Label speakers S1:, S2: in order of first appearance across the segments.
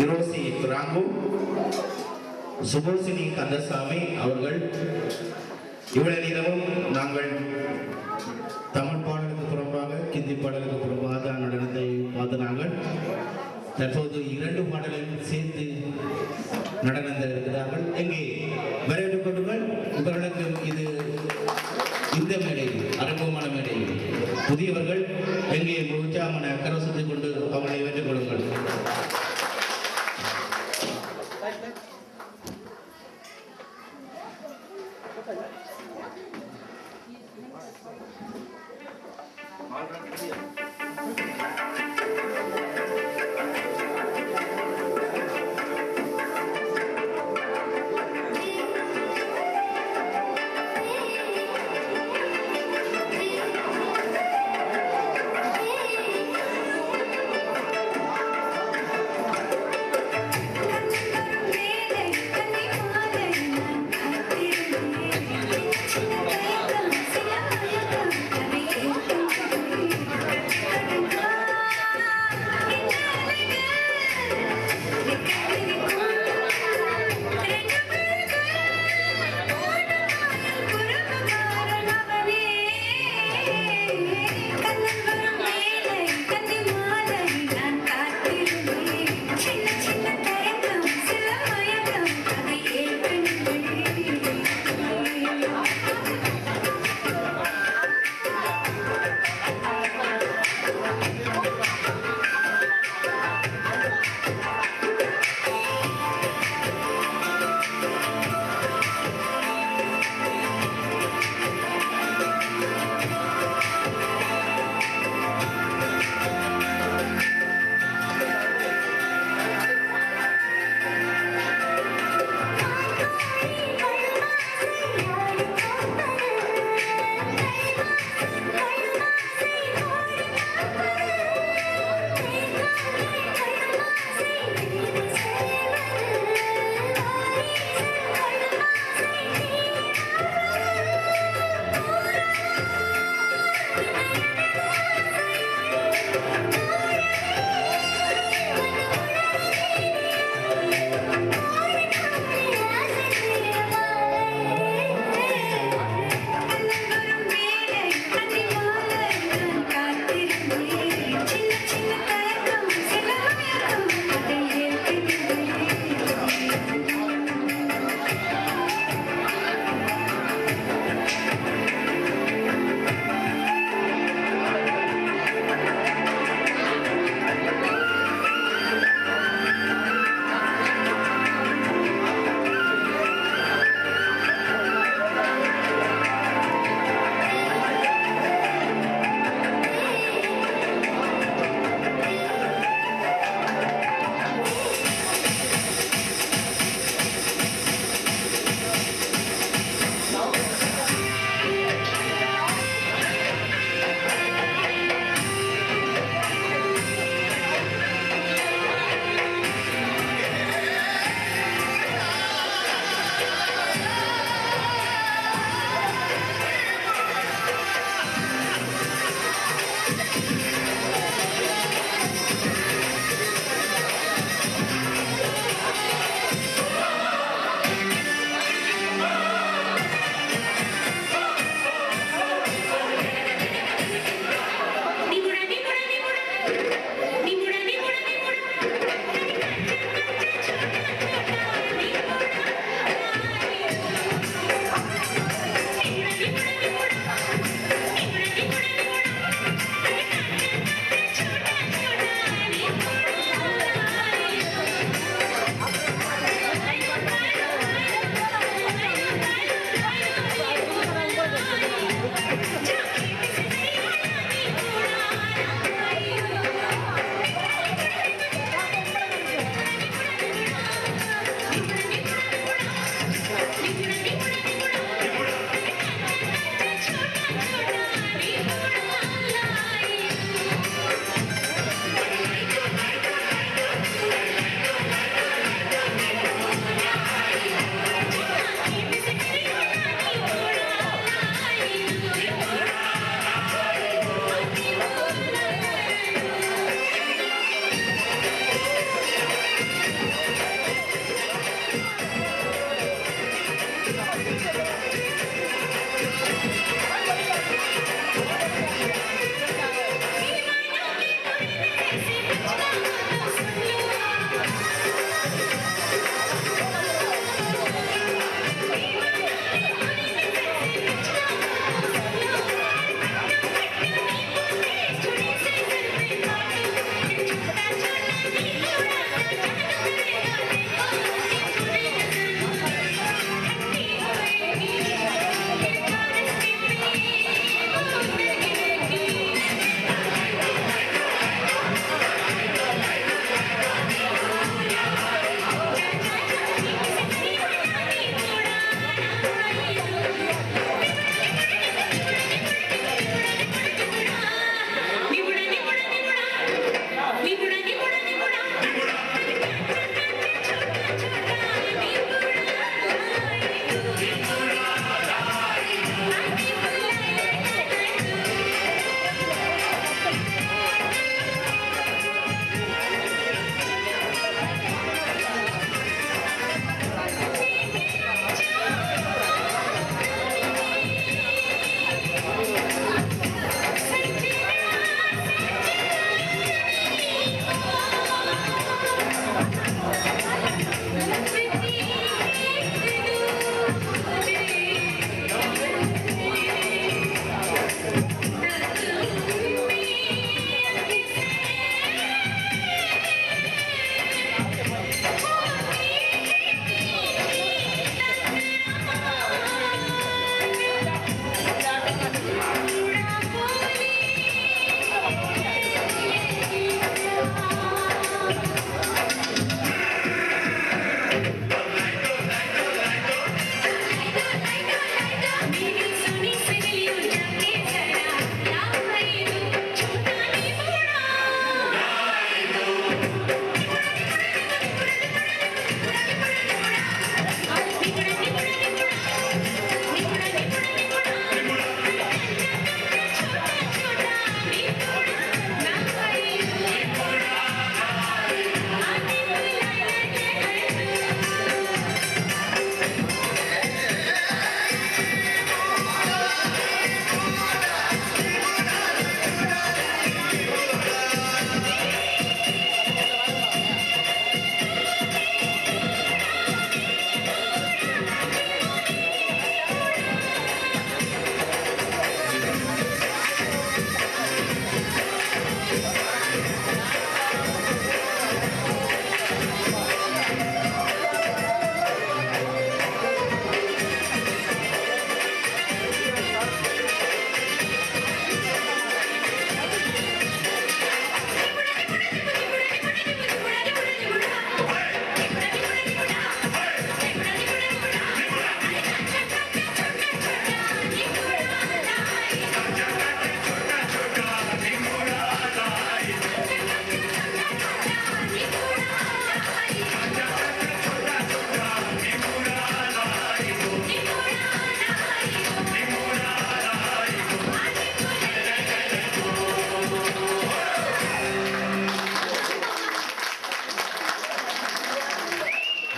S1: இரோசி துராங்கு, சுபோசினி கந்தசாமி அவர்கள் இவ்வளவு நேரமும் நாங்கள் தமிழ் பாடலுக்கு புறம்பாக ஹிந்தி பாடலுக்கு புறம்பாக தான் நடனத்தை பார்த்து நாங்கள் தற்போது 2 பாடலையும் சேர்த்து நடனத்தில் இருக்கிறார்கள். எங்கே வரவேற்றுக் கொள்ளுங்கள். இவர்களுக்கு இது இந்த மேடையில் அறிமுகமான மேடையில் புதியவர்கள் எங்கே உற்சாகமான கரவசத்தை கொண்டு அவர்களை வெற்றுக் கொள்ளுங்கள்.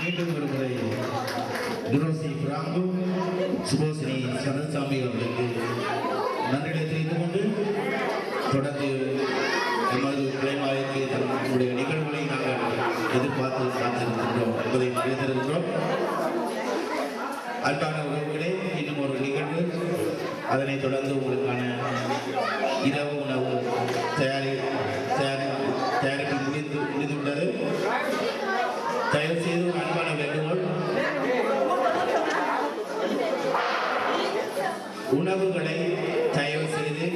S1: மீண்டும் ஒரு முறை குரோசி பிராங்கு சுபோசினி சரசாமி அவர்களுக்கு நன்றிகளை தெரிந்து கொண்டு தொடர்ந்து எமது பிள்ளைமாயத்தை தன்னுடைய நிகழ்வுகளை நாங்கள் எதிர்பார்த்து காத்திருக்கின்றோம் என்பதை தெரிந்திருக்கிறோம். அன்பான உறவுகளே, இன்னும் ஒரு நிகழ்வு, அதனைத் தொடர்ந்து உங்களுக்கான இரவு உணவு தயாரிப்பு முடிந்துள்ளது. தயவு செய்து ஒரு அன்பான வேண்டுகோள், உணவுகளை தயவு செய்து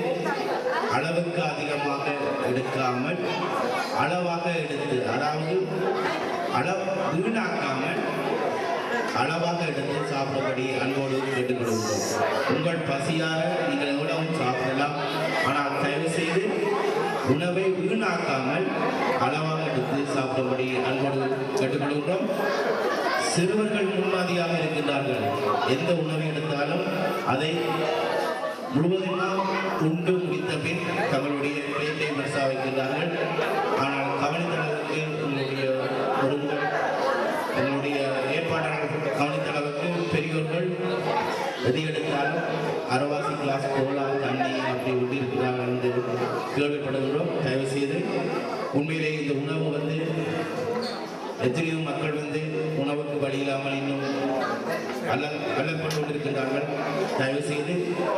S1: அளவுக்கு அதிகமாக எடுக்காமல் அளவாக எடுத்து, அதாவது வீணாக்காமல் அளவாக எடுத்து சாப்பிடும்படி அன்போடு கேட்டுக்கொள்கிறோம். உங்கள் பசியாக நீங்கள் எவ்வளவும் சாப்பிடலாம், ஆனால் தயவு செய்து உணவை வீணாக்காமல் அளவாக எடுத்து சாப்பிடும்படி அன்போடு கேட்டுக்கொள்கிறோம். சிறுவர்கள் முன்மாதிரியாக இருக்கின்றார்கள். எந்த உணவை எடுத்தாலும் அதை முழுவதுமாக உண்டு முடித்த பின் தங்களுடைய பிளேட்டை பெருசாக வைக்கின்றார்கள். ஆனால் கவனித்த அளவுக்கு எங்களுடைய ஏற்பாட்டாளர்கள் கவனித்த அளவுக்கு பெரியோர்கள் எதை எடுத்தாலும் அரவாசி கிளாஸ் கோலா தண்ணி அப்படி உண்டிருக்கிறார்கள் என்று கேள்விப்படுகிறோம். தயவு செய்து உண்மையிலே இந்த உணவு எத்தனையோ மக்கள் உணவுக்கு வழியில்லாமல் இன்னும் அல்லற்பட்டு கொண்டிருக்கின்றார்கள். தயவு செய்து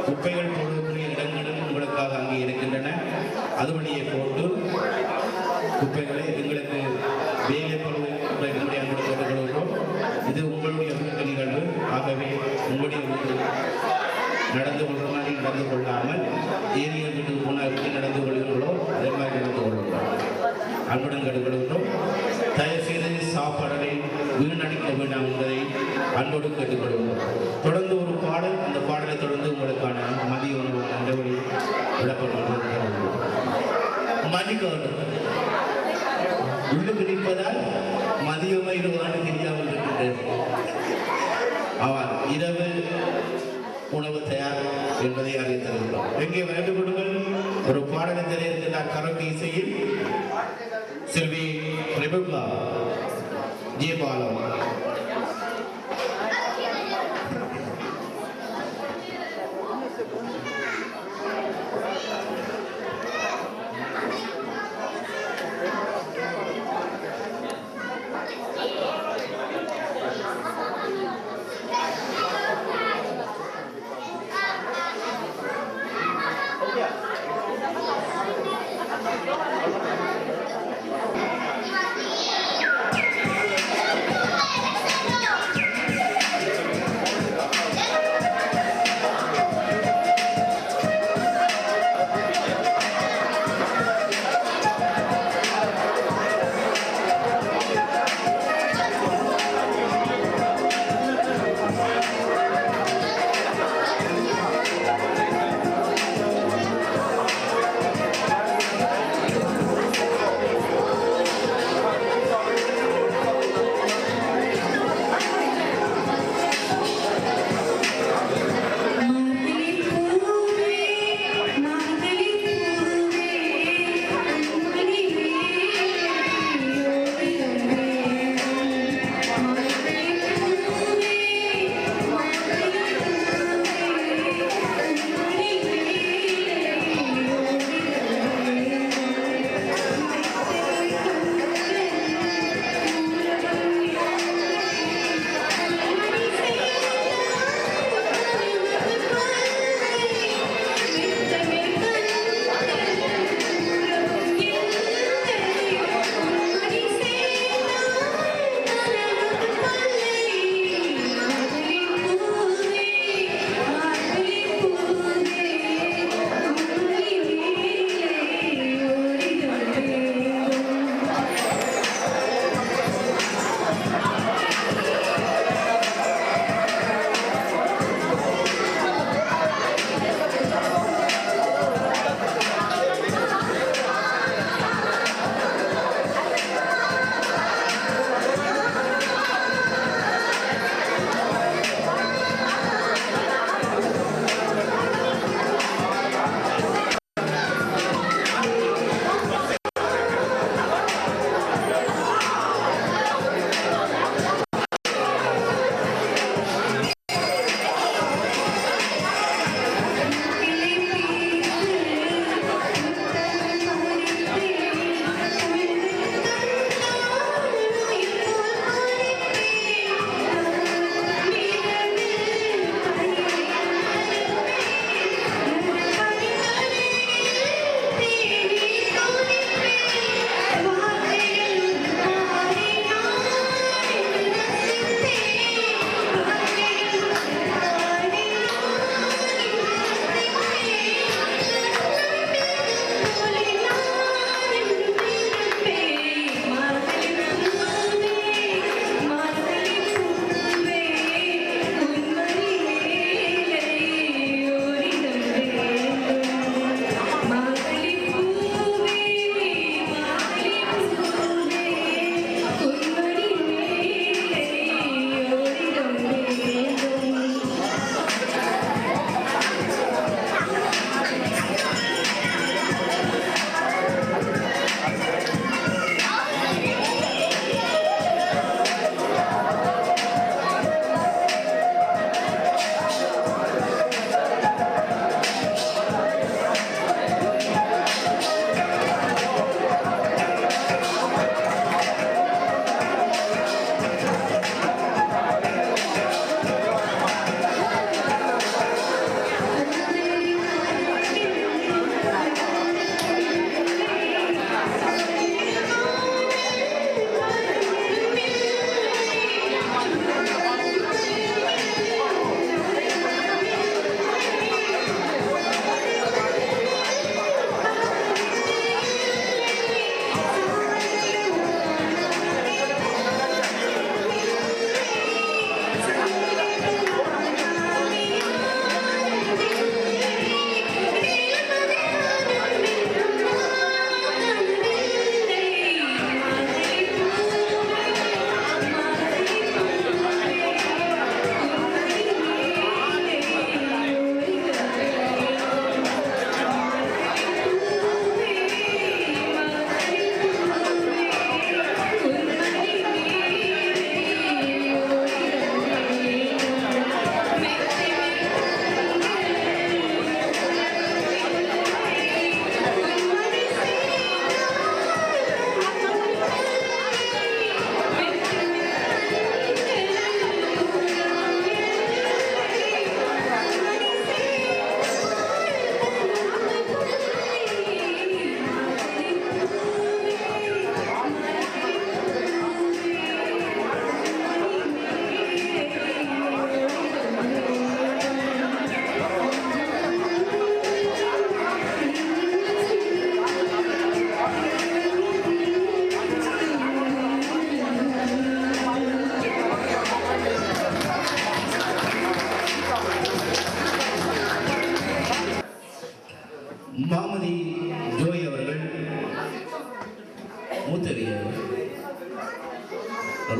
S1: குப்பைகள் போடக்கூடிய இடங்களும் உங்களுக்காக அங்கே இருக்கின்றன. அது வழியை போட்டு குப்பைகளை எங்களுக்கு வேலை கேட்டுக்கொள்கிறோம். இது உங்களுடைய வீட்டு நிகழ்வு. ஆகவே உங்களுடைய வீட்டு நடந்து கொள்கிற மாதிரி நடந்து கொள்ளாமல் ஏரிய வீட்டுக்கு போனால் நடந்து கொள்கிறீர்களோ அதே மாதிரி நடந்து கொள்கிறோம். அன்புடன் கேட்டுக்கொள்கிறோம். தயவு செய்து சாப்பாடுகளை வீணடிக்க வேண்டாம் என்பதை அன்போடு கேட்டுக்கொள்கிறோம். தொடர்ந்து ஒரு பாடல், அந்த பாடலை தொடர்ந்து உங்களுக்கான மதிய உணவு நன்றி விடப்பட்டு மதிக்கோடு உள்ளுக்கு நிற்பதால் மதியமை இருவாண்டு தெரியாமல் இருக்கின்றது. அவர் இரவு உணவு தயார் என்பதை அறிவித்திருக்கிறோம். எங்கே வேண்டும் கொடுங்கள். ஒரு பாடலை தெரிவிக்கிறார் கரோக்கி இசையில் செல்வி ரெபுகா ஜெயபாலம்.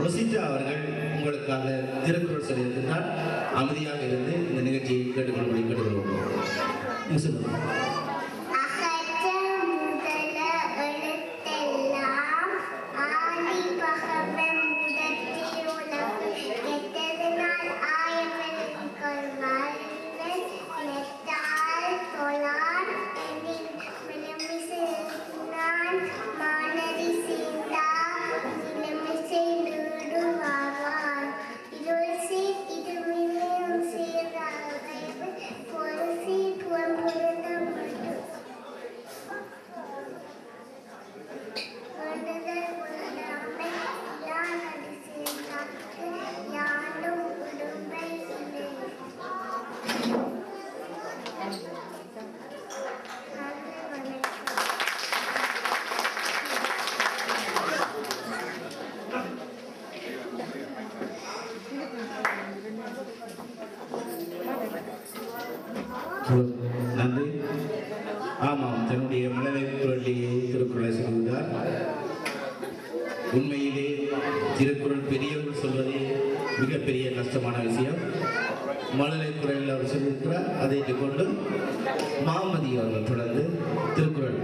S1: ரோசிட்டா அவர்கள் உங்களுக்காக திருக்குறள் சொல்லியிருக்கின்றார். அமைதியாக இருந்து இந்த நிகழ்ச்சியை கேட்டுக்கொள்ளும்படி கேட்டுக்கொள்வோம். சொல்லுங்கள். நன்றி. ஆமாம், தன்னுடைய மனதை குரலிலேயே திருக்குறளை சொல்கிறார். உண்மையிலே திருக்குறள் பெரியவர்கள் சொல்வதே மிகப்பெரிய கஷ்டமான விஷயம். மழலை குரலில் அவர் சொல்லியிருக்கிறார். அதை கொண்டு மாமதி அவர்கள் தொடர்ந்து திருக்குறள்.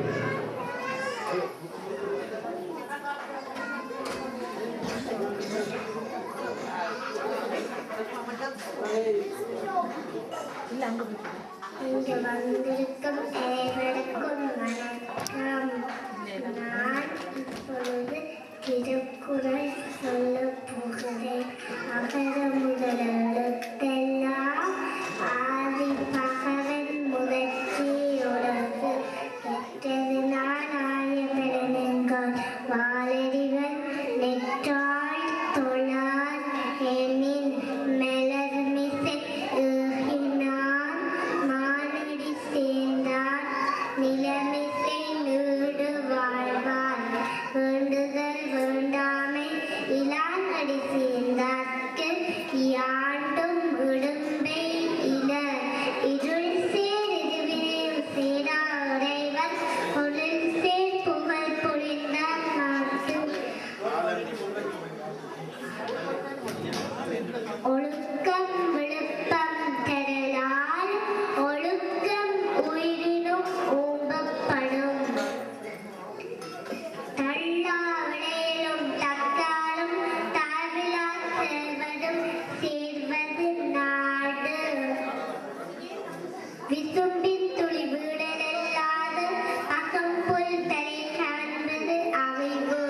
S2: இங்கு வந்திருக்கும் அனைவருக்கும் வணக்கம். நான் இப்பொழுது திருக்குறள் சொல்ல போகிறேன். அகர முதல எழுத்தெல்லாம் ஆதி பகவன் முதற்றியுலகு கெட்டதினால் ஆயவெனென்கால் வாளறிவன் நெற்றாள் தொழார் எனின் மெலர்மிசை ஏகினான் மானடி சேர்ந்தார் நிலமிசை நீடு வாழ்வார் வேண்டுதல் வேண்டாமை இலானடி சேர்ந்தார்க்கு யாண்டும் இடும்பை இல இருள் சேர் இதுவினையும் சேரா உறைவர் பொருள் சேர் புகழ் பொழிந்தார் நாட்டு ஒழுக்கம் விழுப்பம் தரலால் ஒழுக்கம் உயிரினும் ஓம்பப்படும் தள்ளா விளையிலும் தக்காலும் தாழ்விலா செல்வதும் சேர்வது நாடு விசும்பின் துளி வீடலாது அகம்புல் தலை காண்பது அறிவு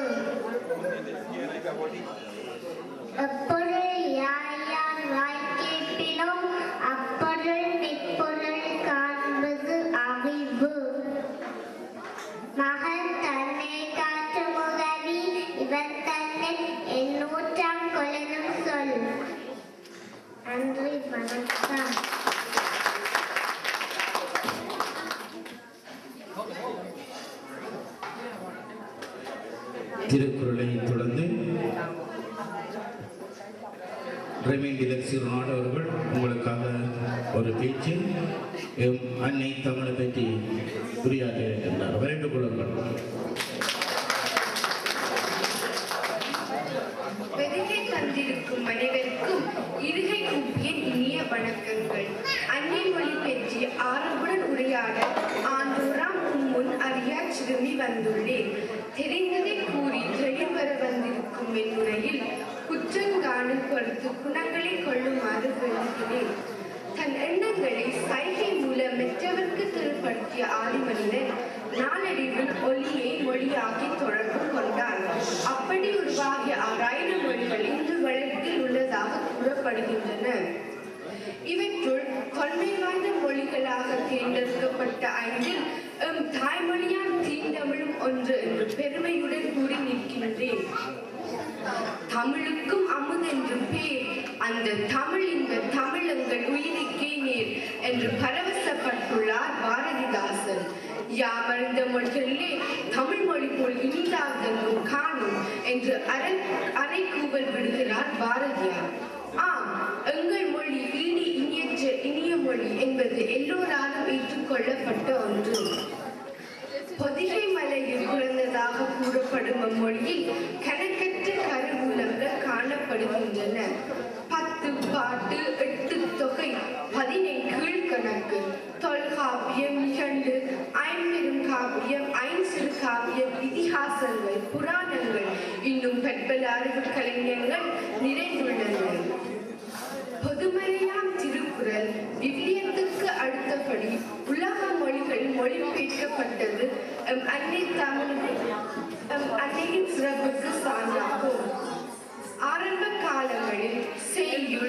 S2: எப்பொருள் யார் வாய் கேட்பினும் அப்பொருள் மெய்ப்பொருள் காண்பது அறிவு மகன் தன்னை காற்று முகவி இவன் தன்னை எண்ணூற்றாம் கொலனும் சொல். நன்றி, வணக்கம்.
S1: திருக்குறளை தொடர்ந்து சிறுநாடு அவர்கள் உங்களுக்காக ஒரு பேச்சு அன்னை தமிழை பற்றி உரையாற்ற இருக்கின்றார். விரைந்து கொள்ளுங்கள்.
S3: வெதுகை தந்திருக்கும் அனைவருக்கும் இருகை கூப்பிய இனிய வணக்கங்கள். அன்னை மொழி பற்றி ஆர்வமுடன் உரையாட ஆண்டோராம் முன் அறியா சிறுமி வந்துள்ளேன். தெரிந்ததை கூறி தெளிவர வந்திருக்கும் என் உரையில் குற்றங்காணல் பொறுத்து குணங்களை கொள்ளுமாறு வேண்டுகிறேன். தன் எண்ணங்களை சைகை மூலம் மற்றவருக்கு தெளிவுபடுத்திய ஆதிமனிதன் நாளடைவில் ஒலியை மொழியாக்கி தொடர்பு கொண்டார். அப்படி உருவாகிய 6000 மொழிகள் இன்று வழக்கில் உள்ளதாக கூறப்படுகின்றன. இவற்றுள் தொன்மை வாய்ந்த மொழிகளாக தேர்ந்தெடுக்கப்பட்ட 5இல் தாய்மொழியான் தீண்டமிழும் ஒன்று என்று பெருமையுடன் கூறி நிற்கின்றேன். தமிழுக்கும் அமுதென்று பேர், அந்த தமிழ் இந்த தமிழங்கள் உயிருக்கே நேர் என்று பரவசப்பட்டுள்ளார் பாரதிதாசன். யாமறிந்த மொழிகளிலே தமிழ் மொழி போல் இனிதாதெங்கும் காணும் என்று அரைக்கூவல் விடுகிறார் பாரதியார். ஆம், எங்கள் மொழி இனிய மொழி என்பது எல்லோராலும் ஏற்றுக்கொள்ளப்பட்ட ஒன்று. பொதிகை மலையில் பிறந்ததாக கூறப்படும் அம்மொழியில் கணக்கற்ற கருவூலங்கள்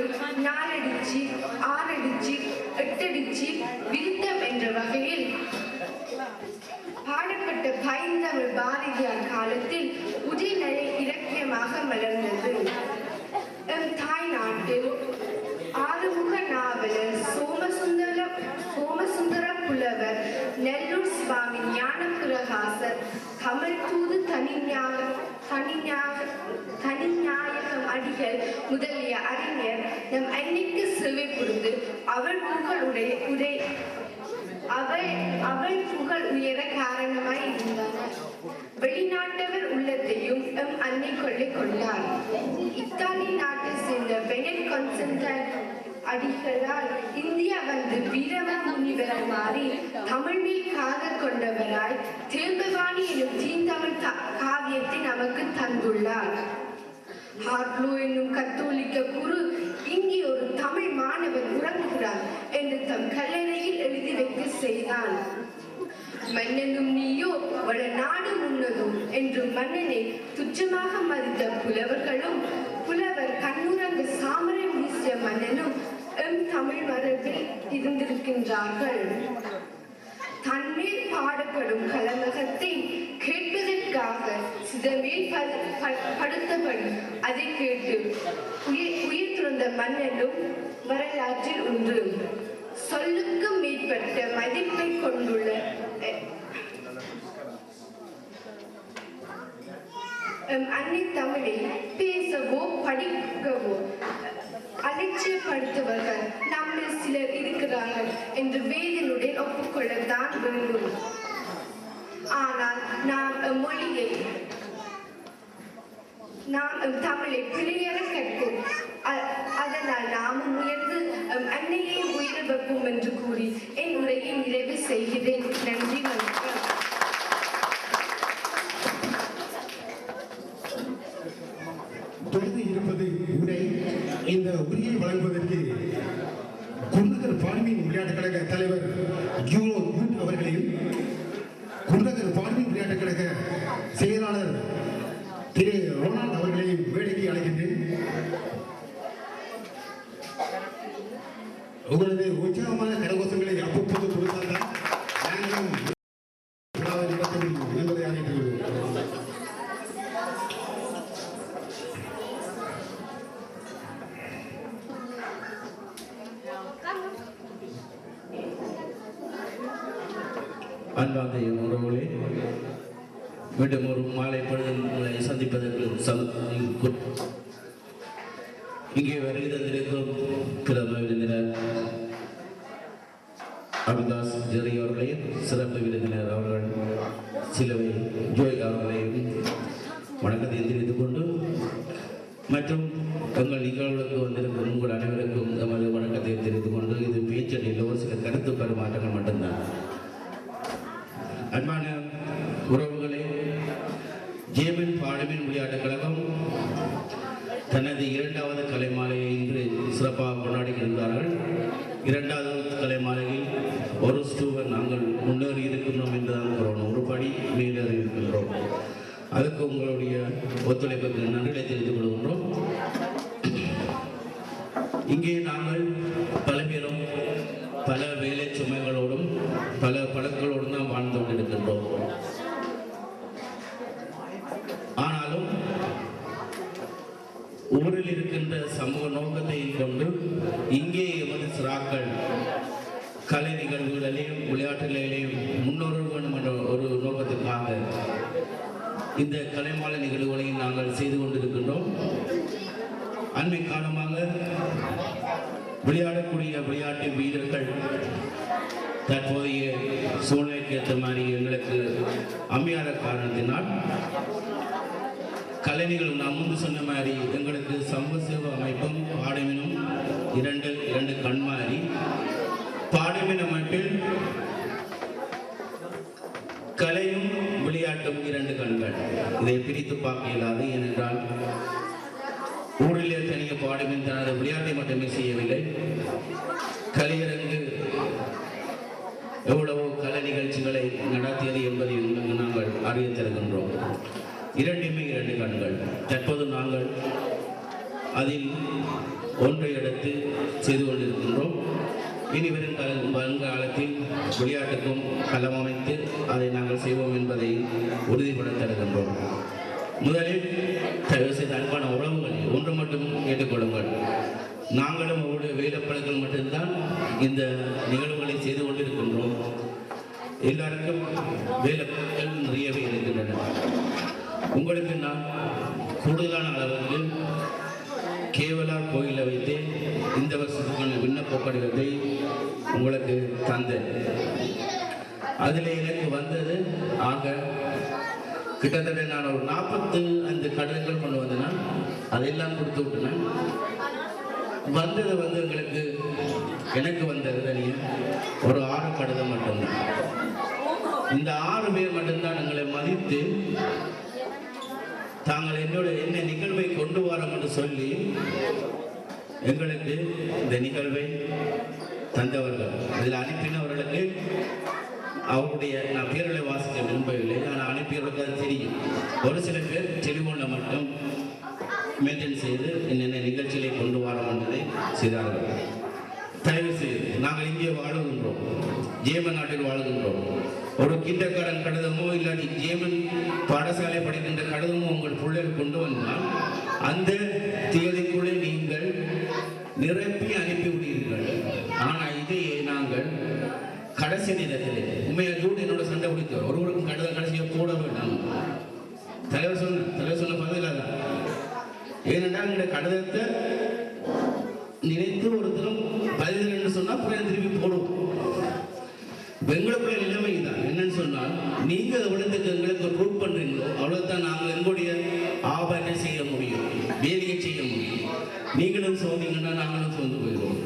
S3: ஒன்று நாலடிச்சு, ஆறடிச்சு, எட்டடிச்சு, விருத்தம் என்ற வகையில் பாடப்பட்ட பைந்தமிழ் பாரதியார் காலத்தில் உரைநடை இலக்கியமாக மலர்ந்தது. எம் தாய் நாட்டில் ஆறுமுக நாவலர் சோமசுந்தர புலவர், நெல்லூர் சுவாமி ஞானப்பிரகாசர், தமிழ் தூது தனிநாயகம் அடிகள் முதலிய அறிஞர் நம் அன்னைக்கு சேவை புரிந்து அவள் புகழ் உயர காரணமாய் இருந்தனர். வெளிநாட்டவர் உள்ளத்தையும் எம் அன்னை கொள்ளை கொண்டார். இத்தாலி நாட்டை சேர்ந்த பெனட் கான்ஸ்டன்டைன் அடிகளால் இந்தியா வந்து வீரம முனிவராய் மாறி தமிழ் மேல் காதல் கொண்டவராய் தேம்பவாணி எனும் தீந்தமிழ் காவியத்தை நமக்கு தந்துள்ளார். ஹார்ட்லோ என்னும் கத்தோலிக்க குரு இங்கே ஒரு தமிழ் மாணவன் உறங்குகிறார் என்று தம் கல்லறையில் எழுதி வைக்க செய்தான். மன்னனும் நீயோ வட நாடு முன்னதும் என்று மன்னனை துச்சமாக மதித்த புலவர்களும் புலவர் கண்ணுரங்க சாமரம் வீசிய மன்னனும் எம் தமிழ் மரபில் இருந்திருக்கின்றார்கள். தன்மேல் பாடப்படும் கலந்தகத்தை கேட்பதற்காக சிதமேல் படுத்தபடி அதை கேட்டு உயிர் துறந்த மன்னனும் வரலாற்றில் ஒன்று. சொல்லுக்கு மேற்பட்ட மதிப்பை கொண்டுள்ள அன்னை தமிழை பேசவோ படிக்கவோ அலட்சியப்படுத்துவர்கள் நம்மில் சிலர் இருக்கிறார்கள் என்று வேதனுடன் ஒப்புக்கொள்ளத்தான் வேண்டும். ஆனால் நாம் தமிழை பிழையற கற்போம். அதனால் நாமும் உயர்ந்து அன்னையை உயர வைப்போம் என்று கூறி என் உரையை நிறைவு செய்கிறேன். நன்றி, வணக்கம்.
S4: தொடர்ந்து இருப்பது உரை. இந்த உரையை வழங்குவதற்கு குருநகர் பால்மீன் விளையாட்டுக் கழக தலைவர் ஜூனோ யூட் அவர்களையும், குருநகர் பால்மீன் விளையாட்டுக் கழக செயலாளர் திரு ரொனால்ட் அவர்களையும் வேடிக்கை அழைக்கின்றேன். உங்களது உற்சாகமான கரகோஷங்களை அவ்வப்போது கொடுத்தால்தான் நாங்களும் நடத்த முடியும் என்பதை அறிவித்துக் கொள்வோம்.
S1: அன்பார்ந்த உறவுகளே, மீண்டும் ஒரு மாலை பொழுதில் உங்களை சந்திப்பதற்கு இங்கே வருகை தந்திருக்கும் பிரதம விருந்தினர் அபிதாஸ் ஜெரி அவர்களையும், சிறப்பு விருந்தினர் அவர்கள் சிலுவை ஜோய் அவர்களையும் வணக்கத்தை தெரிவித்துக் கொண்டு, மற்றும் எங்கள் நிகழ்வுகளுக்கு வந்திருக்கும் உங்கள் அனைவருக்கும் எமது வணக்கத்தை தெரிவித்துக் கொண்டு, இது பேச்சடியில் ஒரு சில கருத்து பரிமாற்றங்கள் மட்டும்தான். அன்பான உறவுகளே, ஜேமன் பாடமின் விளையாட்டுக் கழகம் தனது 2வது கலைமாலையை இன்று சிறப்பாக கொண்டாடுகின்றார்கள். 2வது கலைமாலையில் ஒரு ஸ்டூவர் நாங்கள் முன்னேறி இருக்கின்றோம் என்றுதான் கூறணும். ஒரு படி மேலேறி இருக்கின்றோம். அதுக்கு உங்களுடைய ஒத்துழைப்புக்கு நன்றிகளை தெரிவித்துக் கொள்கின்றோம். இங்கே நாங்கள் பல பேரும் பல வேலை சுமைகளோடும் பல பழக்களோடும் தான் வாழ்ந்து கொண்டிருக்கின்றோம். ஆனாலும் ஊரில் இருக்கின்ற சமூக நோக்கத்தை கொண்டு இங்கே எமது சிறாக்கள் கலை நிகழ்வுகளிலேயும் விளையாட்டுகளிலேயும் முன்னோர்கள் வேண்டும் என்ற ஒரு நோக்கத்துக்காக இந்த கலைமாலை நிகழ்வுகளையும் நாங்கள் செய்து கொண்டிருக்கின்றோம். அண்மை காலமாக விளையாடக்கூடிய விளையாட்டு வீரர்கள் தற்போதைய சூழ்நிலைக்கு ஏற்ற மாதிரி எங்களுக்கு அமையாத காரணத்தினால் கலைஞர்கள் நாம் முன்பு சொன்ன மாதிரி எங்களுக்கு சமூக சேவை அமைப்பும் பாடமினும் இரண்டு கண்மாறி, பாடமின் அமைப்பில் கலையும் விளையாட்டும் 2 கண்கள். இதை பிரித்து பார்க்க இயலாது. ஏனென்றால் ஊரிலே தனிய பாடமின் தனது விளையாட்டை மட்டுமே செய்யவில்லை, கலையரங்கு எவ்வளவோ கலை நிகழ்ச்சிகளை நடத்தியது என்பதை நாங்கள் அறிய தருகின்றோம். 2மே 2 கண்கள். தற்போது நாங்கள் அதில் ஒன்றை எடுத்து செய்து கொண்டிருக்கின்றோம். இனி வரும் வருங்காலத்தில் விளையாட்டுக்கும் களம் அமைத்து அதை நாங்கள் செய்வோம் என்பதை உறுதிப்படுத்த இருக்கின்றோம். முதலில் தயவு செய்த அன்பான உறவுகள் ஒன்று மட்டும் கேட்டுக்கொள்ளுங்கள். நாங்களும் அவருடைய வேலைப்பழங்கள் மட்டும்தான் இந்த நிகழ்வுகளை செய்து கொண்டிருக்கின்றோம். எல்லாருக்கும் வேலைப்பழங்கள் நிறையவே இருக்கின்றன. உங்களுக்கு நான் கூடுதலான அளவுக்கு கேவலார் கோயிலை வைத்து இந்த வருஷத்துக்கான விண்ணப்ப படிவத்தை உங்களுக்கு தந்தேன். அதில் எனக்கு வந்தது ஆக கிட்டத்தட்ட நான் ஒரு 45 கடிதங்கள் கொண்டு வந்தேன்னா அதெல்லாம் கொடுத்து விட்டேன். வந்தது எனக்கு வந்தது தனியாக ஒரு 6 கடிதம் மட்டும்தான். இந்த 6 பேர் மட்டும்தான் எங்களை மதித்து தாங்கள் என்ன நிகழ்வை கொண்டு வரோம் என்று சொல்லி எங்களுக்கு இந்த நிகழ்வை தந்தவர்கள். அதில் அனுப்பினவர்களுக்கு அவருடைய நான் பேர்களை வாசிக்க விரும்பவில்லை. ஆனால் அனுப்பியவர்களுக்கு அது தெரியும். ஒரு சில பேர் டெலிஃபோனில் மட்டும் மெயின்டைன் செய்து என்னென்ன நிகழ்ச்சிகளை கொண்டு வரோம் என்பதை செய்தார்கள். தயவு செய்து நாங்கள் இங்கே வாழுகின்றோம், ஜேமன் நாட்டில் வாழுகின்றோம். ஒரு கிண்டக்காரன் கடிதமோ இல்லாட்டி ஜேமன் பாடசாலை படிக்கின்ற கடிதமோ உங்கள் பிள்ளைகள் கொண்டு வந்தால் அந்த தேதிக்குள்ளே நீங்கள் நிரப்பி அனுப்பிவிடுவீர்கள். ஆனால் இதையே நாங்கள் கடைசி நேரத்தில் உண்மையாக ஜூட் என்னோட சண்டை பிடித்தவர் ஒருவருக்கும் கடிதம் கடைசியாக போட வேண்டாம். தலைவர் சொன்ன பதிலாக ஏனென்றால் எங்களுடைய கடிதத்தை நினைத்து ஒரு தினம் பதில் என்று சொன்னால் அப்புறம் திருப்பி போடுவோம். எங்களுக்குள்ள நிலைமை தான் என்னன்னு சொன்னால் நீங்க எவ்வளவுக்கு எங்களுக்கு ப்ரூவ் பண்றீங்களோ அவ்வளவுதான் நாங்கள் எங்களுடைய ஆபத்தை செய்ய முடியும், வேலையை செய்ய முடியும். நீங்களும் சோதிங்கன்னா நாங்களும் சோர்ந்து போயிடுவோம்.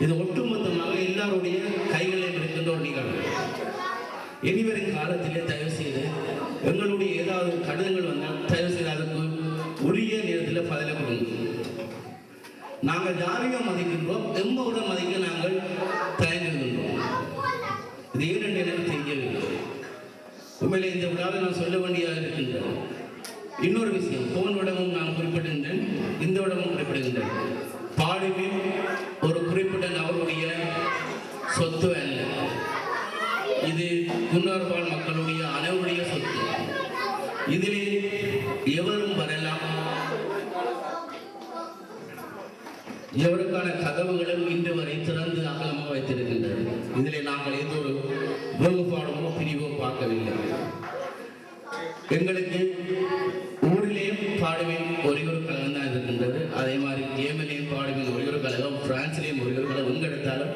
S1: இது ஒட்டுமொத்தமாக எல்லாருடைய கைகளில் இருக்கின்ற ஒரு நிகழ்வு. இனிவரும் காலத்திலே தயவு செய்து எங்களுடைய ஏதாவது கடிதங்கள் வந்தால் தயவு செய்து அதுக்கு உரிய நேரத்தில் பதில கொடுங்க. நாங்கள் யாரையும் மதிக்கின்றோம், எம்மோட மதிக்க நாங்கள் தயங்குகின்றோம். இது ஏனென்று எனக்கு தெரியவில்லை. உண்மையிலே இந்த விழாவில் நான் சொல்ல வேண்டியதாக இருக்கின்றேன். இன்னொரு விஷயம், போன விடமும் நான் குறிப்பிடுகின்றேன், இந்த விடமும் குறிப்பிடுகின்றேன். பாடுமே ஒரு குறிப்பிட்ட நபருடைய சொத்து அல்ல. இது குன்னூர்வாழ் மக்களுடைய அனைவருடைய சொத்து. இதிலே எவரும் வரலாம். எவருக்கான கதவுகளும் இன்று வரை திறந்து அகலமாக வைத்திருக்கின்றன. இதிலே நாங்கள் ஏதோ ஒரு வேறுபாடமோ பிரிவோ பார்க்கவில்லை. எங்களுக்கு ஊரிலேயும் பாடுவேன் ஒரே ஒரு கழகம் தான் இருக்கின்றது. அதே மாதிரி ஏமலையும் பாடுவேன் ஒரே ஒரு கழகம், பிரான்சிலேயும் ஒரே ஒரு கழகம். எங்கெடுத்தாலும்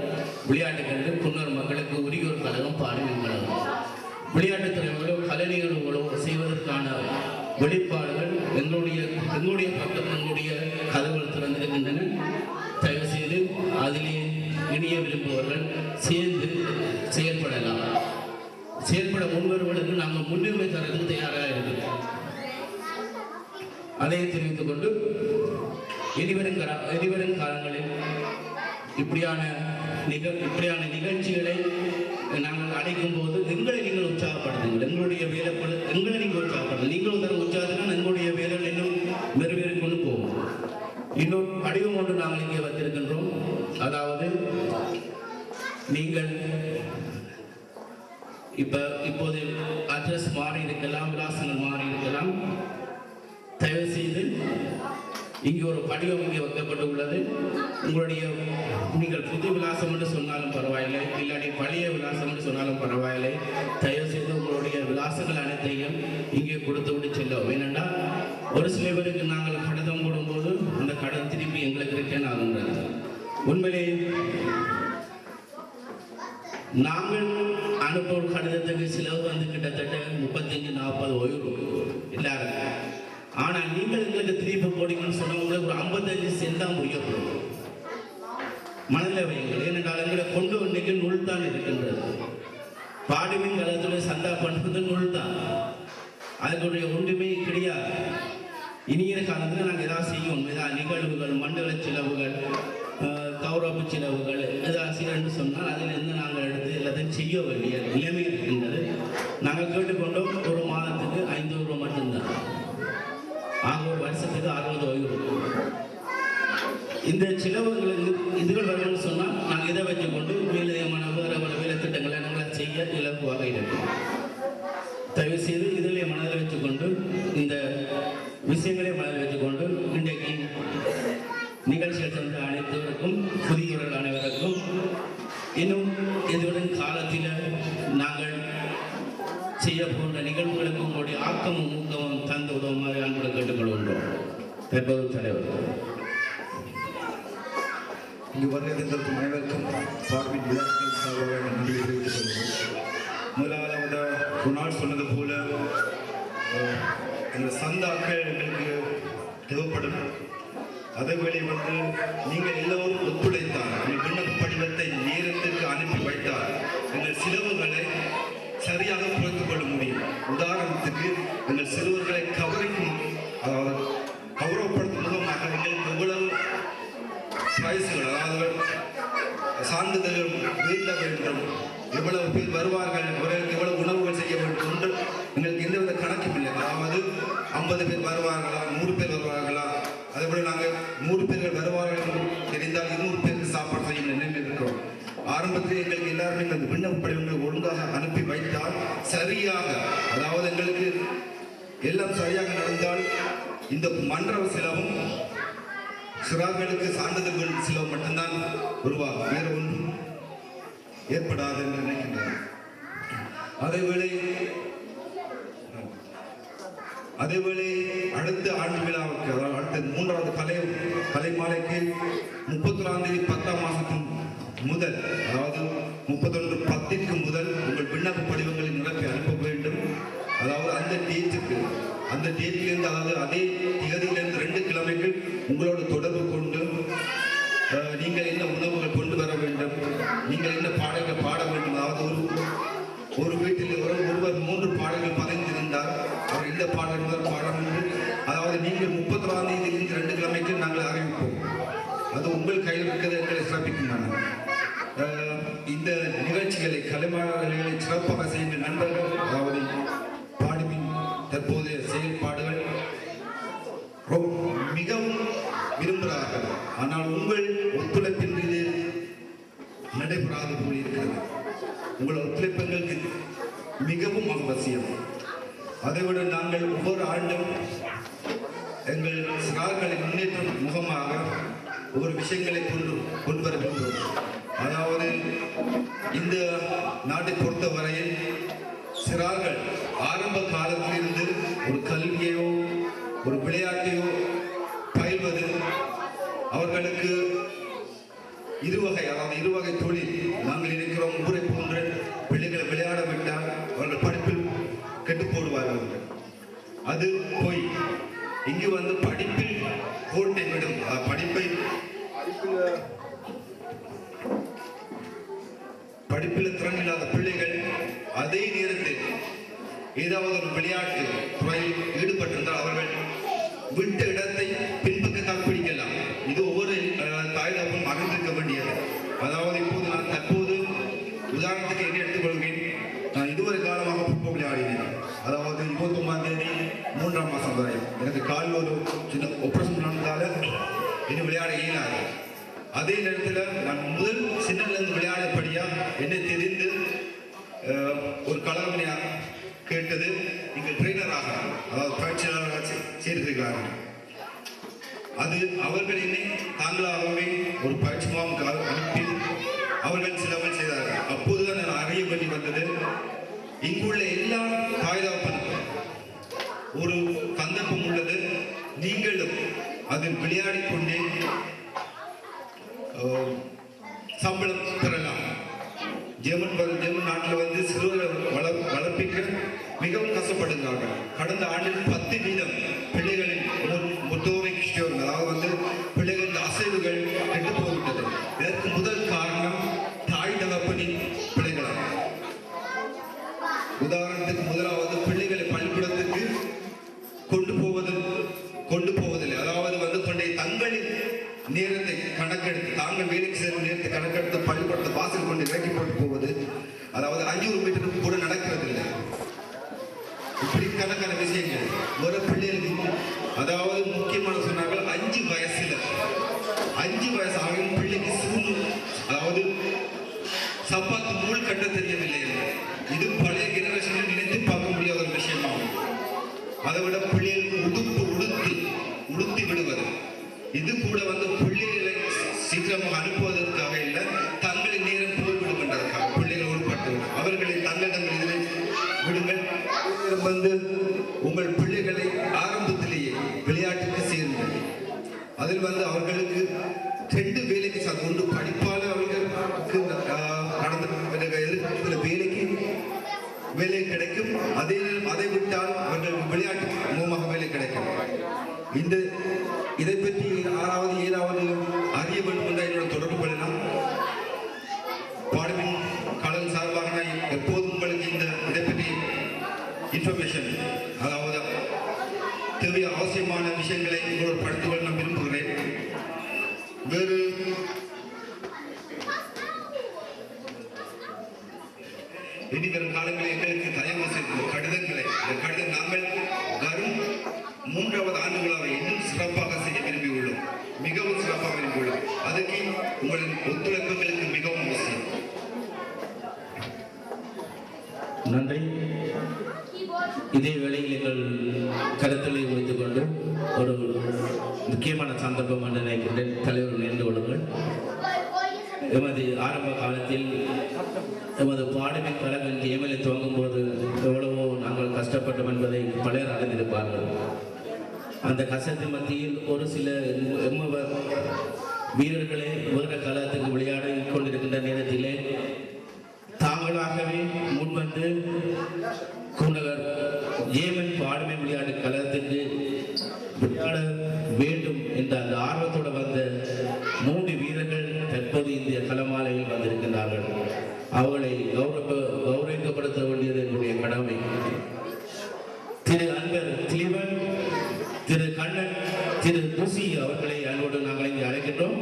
S1: விளையாட்டுக்கள் குன்னூர் மக்களுக்கு உரிய ஒரு கழகம் பாடுவேன் கழகம். விளையாட்டுத் துறைகளோ கலை நிகழ்வுகளோ செய்வதற்கான வெளிப்பாடுகள் எங்களுடைய பக்கம் எங்களுடைய கதவுகள் திறந்திருக்கின்றன. தயவு செய்து அதிலே இணைய விரும்புபவர்கள் சேர்ந்து செயல்படலாம். செயல்பட முன்வருவதற்கு நாங்கள் முன்னுரிமை தரதுக்கு தயாராக இருக்கிறோம். அதை தெரிவித்துக் கொண்டு இனிவரும் காலங்களில் இப்படியான நிகழ்ச்சிகளை நாங்கள் அடைக்கும் போது எங்களை நீங்கள் உற்சாகப்படுத்துங்கள். எங்களுடைய வேலைப்படு எங்களை நீங்கள் உற்சாகப்படுத்துங்கள். நீங்கள் ஒரு உற்சாகத்தினால் எங்களுடைய வேலைகள் இன்னும் மெருவேறி கொண்டு போகும். இன்னொரு படிவம் ஒன்று நாங்கள் இங்கே வைத்திருக்கின்றோம். அதாவது நீங்கள் இப்போது அட்ரஸ் மாறி இருக்கலாம், விலாசங்கள் மாறி இருக்கலாம். தயவு செய்து இங்கே ஒரு படிவம் இங்கே வைக்கப்பட்டுள்ளது. உங்களுடைய நீங்கள் புது விலாசம் என்று சொன்னாலும் பரவாயில்லை, இல்லாட்டி பழைய விலாசம் என்று சொன்னாலும் பரவாயில்லை. தயவு செய்து உங்களுடைய விலாசங்கள் அனைத்தையும் இங்கே கொடுத்து விட்டு செல்லும். ஏனென்றால் ஒரு சில பேருக்கு நாங்கள் கடிதம் போடும்போது அந்த கடன் திருப்பி எங்களுக்கு ரிட்டர்ன் ஆகுன்றது. உண்மையிலே நாங்கள் அனுப்பும் கடிதத்துக்கு செலவு வந்து கிட்டத்தட்ட 35-40 ஓய்வு எல்லாரும். ஆனால் நீங்கள் எங்களுக்கு திருப்பி போடுங்கன்னு சொன்னவங்களுக்கு ஒரு 55 சென்ட் தான் முடியும். மனதில் வையுங்கள். ஏனென்றால் எங்களை கொண்டு வண்டிக்கு நூல் தான் இருக்கின்றது. பாடுமின் காலத்தில் சந்தா பண்ணுறது நூல் தான், அதுக்குடைய ஒன்றுமே கிடையாது. இனிய காலத்தில் நாங்கள் ஏதாவது செய்யும், ஏதாவது நிகழ்வுகள், மண்டல செலவுகள், கௌரவ செலவுகள் ஏதாவது செய்யணும்னு சொன்னால் அதிலிருந்து நாங்கள் எடுத்து எல்லாத்தையும் செய்ய வேண்டிய நிலைமை இருக்கின்றது. நாங்கள் கேட்டுக்கொண்டோம் ஒரு மாதத்துக்கு 500 ரூபா மட்டும்தான். ஆக ஒரு வருஷத்துக்கு 60 ஓய்வு. இந்த செலவுகள் இதுகள் வரணும்னு சொன்னால் நாங்கள் இதை வச்சுக்கொண்டு மேலதிகமான வேறு வேலை திட்டங்களை நாங்கள் செய்ய இலகுவாக இருக்கும். தயவு செய்து இதிலே மனதில் வச்சுக்கொண்டு இந்த விஷயங்களை மனதில் வச்சுக்கொண்டு இன்றைக்கு நிகழ்ச்சிகள் சென்ற அனைத்தவருக்கும் புதியவர்கள் அனைவருக்கும் இன்னும் எதிர்வரும் காலத்தில் நாங்கள் செய்ய போன்ற நிகழ்வுகளுக்கு உங்களுடைய ஆக்கமும் ஊக்கமும் தந்து உதவுமாறு அன்புடன் கேட்டுக்கொள்கின்றோம். தற்போது தலைவர்
S5: இங்கு வருகை தந்திருக்கும் அனைவருக்கும் பார்வையின் விழாக்கள் சார்பாக நன்றி தெரிவித்துக் கொள்கிறோம். முதலாவது ஒரு நாள் சொன்னது போல இந்த சந்தாக்கள் எங்களுக்கு தேவைப்படும். அதேவேளை நீங்கள் எல்லோரும் ஒத்துழைத்தால் எங்கள் விண்ணப்ப படிவத்தை நேரத்துக்கு அனுப்பி வைத்தால் எங்கள் செலவுகளை சரியாக குறைத்துக் கொள்ள முடியும். உதாரணத்துக்கு எங்கள் சிறுவர்களை கௌரவப்படுத்தும் முகமாக எங்களுக்கு எவ்வளவு பிரைஸுகள், அதாவது சான்றிதழ்கள் வீட்ட வேண்டும், எவ்வளவு பேர் வருவார்கள், அவர்களுக்கு எவ்வளவு உணவுகள் செய்ய வேண்டும் என்று எங்களுக்கு எந்தவித கணக்கும் இல்லை. அதாவது 50 பேர் வருவார்களா, 100 பேர் வருவார்களா, அதேபோல நாங்கள் 100 பேர்கள் வருவார்கள் தெரிந்தால் 200 பேருக்கு சாப்பாடு செய்யும் நிலையில் இருக்கிறோம். ஆரம்பத்தில் எங்களுக்கு எல்லாருமே இந்த விண்ணப்ப படிவங்களை ஒழுங்காக அனுப்பி வைத்தால் சரியாக, அதாவது எங்களுக்கு எல்லாம் சரியாக நடந்தால் இந்த மன்ற செலவும் சிறார்களுக்கு சான்றிதழ்கள் செலவு மட்டும்தான் உருவாகும், வேறு ஒன்றும் ஏற்படாது என்று நினைக்கின்றனர். அதேவேளை அடுத்த ஆண்டு விழாவுக்கு, அதாவது அடுத்த 3வது கலை மாலைக்கு 31ஆம் தேதி 10ஆம் மாதத்தின் முதல், அதாவது 31/10 முதல் உங்கள் விண்ணப்ப படிவங்களை நிரப்பி அனுப்ப வேண்டும். அதாவது அந்த டேட்டிலிருந்து, அதாவது அதே திகதியிலிருந்து 2 கிழமைகள் உங்களோட தொடர்பு கொண்டு நீங்கள் என்ன உணவுகள் கொண்டு வர வேண்டும், நீங்கள் என்ன பாடல்கள் பாட வேண்டும். அதாவது ஒரு வீட்டில் ஒருவர் 3 பாடல்கள் பதிந்திருந்தால் அவர் இந்த பாடல் முதல் பாட வேண்டும். அதாவது நீங்கள் 31ஆம் தேதியிலிருந்து 2 கிழமைக்கு நாங்கள் அறிவிப்போம். அது உங்கள் கையில் இருக்கிறது, எங்களை சிறப்பிக்கும். இந்த நிகழ்ச்சிகளை கலைமாளர்களை சிறப்பாக செய்கின்ற நண்பர்கள், அதாவது பாடுவின் தற்போதைய செயல்பாடுகள் மிகவும் விரும்புகிறார்கள். ஆனால் உங்கள் ஒத்துழைப்பின் மீது நடைபெறாது போல் இருக்கிறது. உங்கள் ஒத்துழைப்புகளுக்கு மிகவும் அவசியம். அதைவிட நாங்கள் ஒவ்வொரு ஆண்டும் எங்கள் சிறார்களின் முன்னேற்றம் முகமாக ஒவ்வொரு விஷயங்களை கொண்டு வருகின்றோம். அதாவது இந்த நாட்டை பொறுத்தவரையில் சிறார்கள் ஆரம்ப காலத்திலிருந்து ஒரு கல்வியையோ ஒரு விளையாட்டையோ பயில்வது அவர்களுக்கு இருவகை தொழில். நாங்கள் இருக்கிறோம், ஊரை போன்ற பிள்ளைகளை விளையாட விட்டால் அவர்கள் படிப்பில் கெட்டு போடுவார்கள். அது போய் இங்கு படிப்பில் கோட்டை விடும். படிப்பில் திறனில்லாத பிள்ளைகள் அதே நேரத்தில் ஏதாவது ஒரு விளையாட்டு துறையில் ஈடுபட்டிருந்தால் அவர்கள் விட்ட இடத்தை பின்பக்கத்தான் பிடிக்கலாம். இது ஒவ்வொரு தாய் தகவலும் அறிந்திருக்க வேண்டியது. அதாவது இப்போது நான் தற்போது உதாரணத்துக்கு என்ன எடுத்துக்கொள்கிறேன். நான் இதுவரை காலமாக ஃபுட்பால் விளையாடினேன். அதாவது 29ஆம் தேதி 3ஆம் மாதம் வரை எனக்கு காலில் ஒரு சின்ன ஆபரேஷன் நடந்ததால் இன்னும் விளையாட இயலாது. அதே நேரத்தில் நான் முதல் சின்னலேருந்து விளையாடப்படியா என்னை தெரிந்து ஒரு கலவனையாக கேட்டது, நீங்கள் ட்ரெயினராக, அதாவது பயிற்சியாளராக சேர்த்திருக்கிறார்கள். அது அவர்கள் என்னை தாங்களாகவே ஒரு பயிற்சி முகாமுக்கு அனுப்பி அவர்கள் சிலவல் செய்தார்கள். அப்போதுதான் நான் அறிய வேண்டி வந்தது, இங்குள்ள எல்லா தாய்தாப்பனுக்கும் ஒரு சந்தர்ப்பம் உள்ளது. நீங்களும் அதில் விளையாடிக் கொண்டே சம்பளம் பெறலாம். ஜெர்மன் நாட்டில் சிறுவர்களை வளர்ப்பிக்க மிகவும் கஷ்டப்படுகிறார்கள். கடந்த ஆண்டில் 10% பிள்ளைகளின் முத்தோரை கிறிஸ்டியர்கள், அதாவது பிள்ளைகளின் அசைவுகள் கெட்டு போய்விட்டது. இதற்கு முதல் காரணம் தாய் தகப்பனின் பிள்ளைகளாகும். உதாரணத்துக்கு முதலாவது பிள்ளைகளை பள்ளிக்கூடத்துக்கு கொண்டு போவதில்லை. அதாவது கொண்டே தங்களின் நேரத்தை கணக்கெடுத்து, தாங்கள் வேலைக்கு செல்லும் நேரத்தை கணக்கெடுத்து பள்ளிக்கூடத்தை வாசல் கொண்டு இறக்கி போட்டு போவது, அதாவது 500 மீட்டருக்கு கூட நடக்கிறதில்லை. இப்படி கணக்கான விஷயங்கள் ஒரு பிள்ளைகளுக்கு, அதாவது முக்கியமான சொன்னார்கள் 5 5 வயசு ஆகும் பிள்ளைக்கு அதாவது சப்பாத்து நூல் கட்ட தெரியவில்லை என்று. இது பழைய ஜெனரேஷனில் நினைத்து பார்க்க முடியாத ஒரு விஷயமாகும். அதை விட பிள்ளைகள் உடுத்தி விடுவது, இது கூட பிள்ளைகளை சீக்கிரமாக அனுப்புவதற்காக இல்லை, தங்களின் நேரம் போய்விடும் என்றதற்காக பிள்ளைகள் உட்பட்டு அவர்களை தங்களிடம் இதில் விடுங்கள். உங்கள் பிள்ளைகளை ஆரம்பத்திலேயே விளையாட்டுக்கு சேர்ந்து அதில் அவர்களுக்கு 2 வேலைக்கு ஒன்று படிப்பால் அவர்களுக்கு நடந்த வேலை கிடைக்கும், அதை விட்டால் அவர்களுக்கு விளையாட்டு மூலமாக வேலை கிடைக்கும். இதை பற்றி 6வது 7வது அறிய வேண்டும் என்ற என்னோட தொடர்பு கொள்ளலாம். பாடமின் கடல் சார்பாக நான் எப்போதும் உங்களுக்கு இதை பற்றி இன்ஃபர்மேஷன், அதாவது தேவைய அவசியமான விஷயங்களை உங்களோட படித்துக்கொள்ள நான் விரும்புகிறேன். வேறு இனி வரும் காலங்களில் எங்களுக்கு தயவு செய்து கடிதங்களை நாங்கள் வரும் 3வது ஆண்டு விழாவை இன்னும் சிறப்பாக செய்ய விரும்பியுள்ளோம், மிகவும் சிறப்பாக விரும்பியுள்ளோம். அதுக்கு உங்களின் ஒத்துழைப்புகளுக்கு மிகவும் அவசியம்.
S1: நன்றி. இதே வேளையில் எங்கள் கருத்தலை வைத்துக் கொண்டு ஒரு முக்கியமான சந்தர்ப்பம் என்று நினைக்கின்றேன். தலைவர் நினைந்து கொள்ளுங்கள். எமது ஆரம்ப காலத்தில் எமது பாடமின் கழகம் எம்எல்ஏ துவங்கும் போது எவ்வளவோ நாங்கள் கஷ்டப்பட்டோம் என்பதை பலர் அறிந்திருப்பார்கள். அந்த கஷ்டத்தின் மத்தியில் ஒரு சில வீரர்களே வேறு கழகத்துக்கு விளையாடி கொண்டிருக்கின்ற நேரத்திலே தாங்களாகவே முன்வந்து குன்னகர் ஏமன் பாடுமை விளையாட்டு கழகத்துக்கு விளையாட வேண்டும் என்ற அந்த ஆர்வத்தோடு வந்த 3 வீரர்கள் தற்போது இந்திய களமாலையில் வந்திருக்கின்றார்கள். அவர்களை கௌரவிக்கப்படுத்த வேண்டியது என்னுடைய கடமை. திரு அன்பர் திலீவன், திரு கண்ணன், திரு துசி அவர்களை அன்போடு நாங்கள் இங்கே அழைக்கின்றோம்.